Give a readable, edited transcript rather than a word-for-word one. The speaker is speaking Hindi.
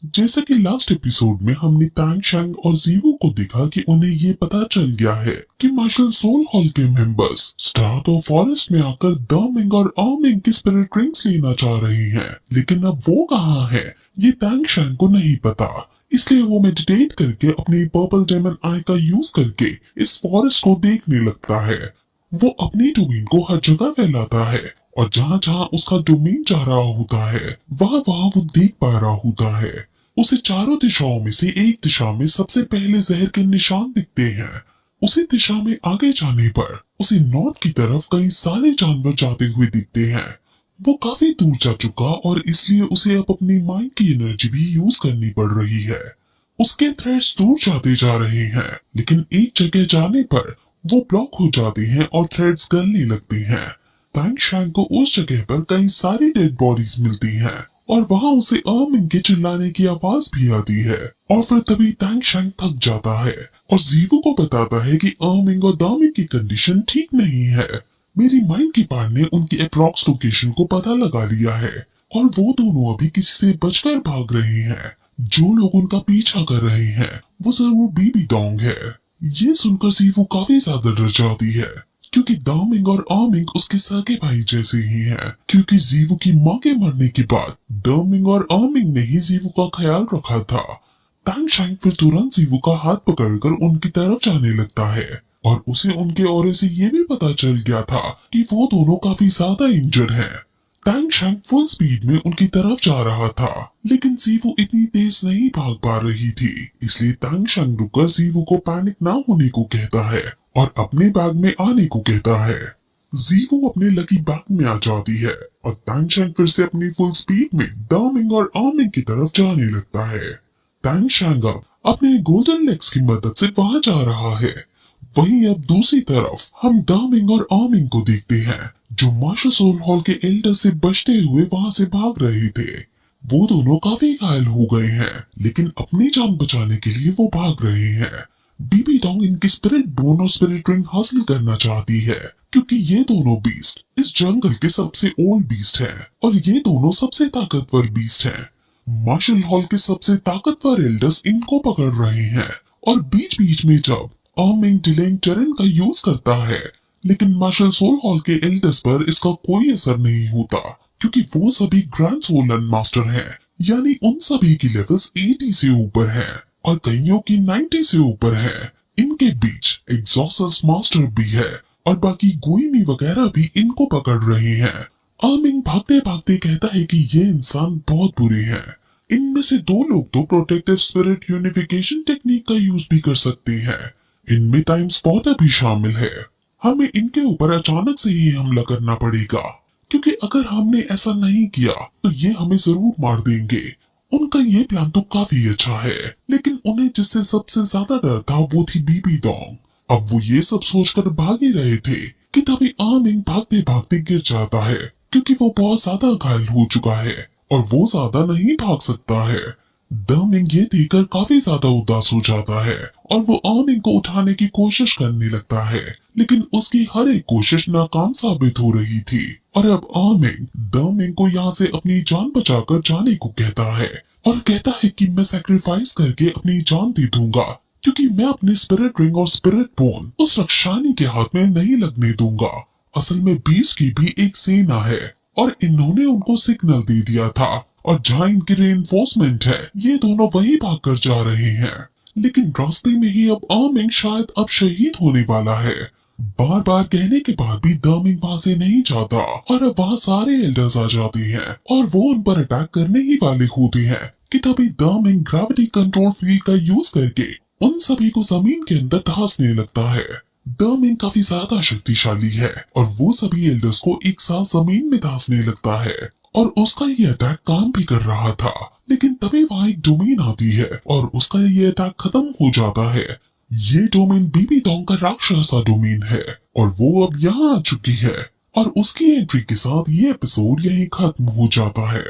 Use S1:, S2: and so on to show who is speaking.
S1: जैसा कि लास्ट एपिसोड में हमने तांग शैंग और जीवू को देखा कि उन्हें ये पता चल गया है कि मार्शल सोल हॉल के मेंबर्स स्टार्ट ऑफ फॉरेस्ट में आकर द मिंग और अ मिंग की स्पिरिट रिंग्स लेना चाह रहे हैं, लेकिन अब वो कहाँ है ये तांग शैंग को नहीं पता। इसलिए वो मेडिटेट करके अपनी पर्पल डेमन आई का यूज करके इस फॉरेस्ट को देखने लगता है। वो अपनी डोमेन को हर जगह फैलाता है और जहाँ जहाँ उसका डोमेन जा रहा होता है वहाँ वहाँ वो देख पा रहा होता है। उसे चारों दिशाओं में से एक दिशा में सबसे पहले जहर के निशान दिखते हैं। उसी दिशा में आगे जाने पर उसे नॉर्थ की तरफ कई सारे जानवर जाते हुए दिखते हैं। वो काफी दूर जा चुका और इसलिए उसे अब अपनी माइंड की एनर्जी भी यूज करनी पड़ रही है। उसके थ्रेड्स दूर जाते जा रहे हैं, लेकिन एक जगह जाने पर वो ब्लॉक हो जाते हैं और थ्रेड्स गलने लगते हैं। तांग शैंग को उस जगह पर कई सारी डेड बॉडीज मिलती हैं और वहां उसे अमिंग के चिल्लाने की आवाज भी आती है। और फिर तभी तांग शैंग थक जाता है और जीवू को बताता है कि अमिंग और दामिंग की कंडीशन ठीक नहीं है। मेरी माइंड की पार्ट ने उनकी अप्रॉक्स लोकेशन को पता लगा लिया है और वो दोनों अभी किसी से बचकर भाग रहे हैं। जो लोग उनका पीछा कर रहे हैं वो जरूर बीबी डोंग है। ये सुनकर जीवू काफी ज्यादा डर जाती है क्योंकि दामिंग और आमिंग उसके सगे भाई जैसे ही हैं। क्योंकि जीवू की माँ के मरने के बाद दामिंग और आमिंग ने ही जीवू का ख्याल रखा था। तांग शैंग फिर तुरंत जीवू का हाथ पकड़कर उनकी तरफ जाने लगता है और उसे उनके ऑरे से ये भी पता चल गया था कि वो दोनों काफी ज्यादा इंजर्ड हैं। तांग शैंग फुल स्पीड में उनकी तरफ जा रहा था, लेकिन जीवू इतनी तेज नहीं भाग पा रही थी। इसलिए तांग शैंग रुककर जीवू को पैनिक ना होने को कहता है और अपने बैग में आने को कहता है। जीवू अपने लकी बैग में आ जाती है और तांग शैंग फिर से अपनी फुल स्पीड में दामिंग और आमिंग की तरफ जाने लगता है। तांग शैंग अब अपने गोल्डन लेग्स की मदद से वहां जा रहा है। वहीं अब दूसरी तरफ हम दामिंग और आमिंग को देखते हैं जो मार्शल सोल हॉल के एल्डर से बचते हुए वहां से भाग रहे थे। वो दोनों काफी घायल हो गए हैं, लेकिन अपनी जान बचाने के लिए वो भाग रहे हैं। बीबी डोंग इनकी स्पिरिट बोन और स्पिरिट रिंग हासिल करना चाहती है क्योंकि ये दोनों बीस्ट इस जंगल के सबसे ओल्ड बीस्ट हैं और ये दोनों सबसे ताकतवर बीस्ट हैं। मार्शल हॉल के सबसे ताकतवर एल्डर्स इनको पकड़ रहे हैं और बीच बीच में जब आमिंग डिलेंग टेरन का यूज करता है, लेकिन मार्शल सोल हॉल के एल्डर्स पर इसका कोई असर नहीं होता क्योंकि वो सभी ग्रैंड सोलन मास्टर हैं, यानी उन सभी की लेवल्स 80 से ऊपर हैं और कईयों की 90 से ऊपर है। इनके बीच एग्जॉसस मास्टर भी है और बाकी गुइमी वगैरह भी इनको पकड़ रहे हैं। आमिंग भागते भागते कहता है कि ये इंसान बहुत बुरे हैं। इनमें से दो लोग तो प्रोटेक्टिव स्पिरिट यूनिफिकेशन टेक्निक का यूज भी कर सकते हैं। इनमें टाइम स्पॉटर भी शामिल है। हमें इनके ऊपर अचानक से ही हमला करना पड़ेगा क्योंकि अगर हमने ऐसा नहीं किया तो ये हमें जरूर मार देंगे। उनका ये प्लान तो काफी अच्छा है, लेकिन उन्हें जिससे सबसे ज्यादा डर था वो थी बीबी डोंग। अब वो ये सब सोचकर भाग ही रहे थे कि तभी आमिंग भागते भागते गिर जाता है क्योंकि वो बहुत ज्यादा घायल हो चुका है और वो ज्यादा नहीं भाग सकता है। दामिंग ये देखकर काफी ज्यादा उदास हो जाता है और वो आमिंग को उठाने की कोशिश करने लगता है, लेकिन उसकी हर एक कोशिश नाकाम साबित हो रही थी। और अब आमिंग दामिंग को यहाँ से अपनी जान बचाकर जाने को कहता है और कहता है कि मैं सैक्रिफाइस करके अपनी जान दे दूंगा क्योंकि मैं अपनी स्पिरिट रिंग और स्पिरिट बोन उस रक्षानी के हाथ में नहीं लगने दूंगा। असल में बीस्ट की भी एक सेना है और इन्होंने उनको सिग्नल दे दिया था और जहाँ इनकी रेनफोर्समेंट है ये दोनों वही भागकर जा रहे हैं। लेकिन रास्ते में ही अब आमिंग शायद अब शहीद होने वाला है। बार बार कहने के बाद भी दामिंग वहां से नहीं जाता और अब वहाँ सारे एल्डर्स आ जाते हैं और वो उन पर अटैक करने ही वाले होते हैं कि तभी दामिंग ग्रेविटी कंट्रोल फील्ड का यूज करके उन सभी को जमीन के अंदर धंसने लगता है। दामिंग काफी ज्यादा शक्तिशाली है और वो सभी एल्डर्स को एक साथ जमीन में धंसने लगता है और उसका ये अटैक काम भी कर रहा था। लेकिन तभी वहाँ एक डोमेन आती है और उसका ये अटैक खत्म हो जाता है। ये डोमेन बीबी डोंग का राक्षसा डोमेन है और वो अब यहाँ आ चुकी है और उसकी एंट्री के साथ ये एपिसोड यहीं खत्म हो जाता है।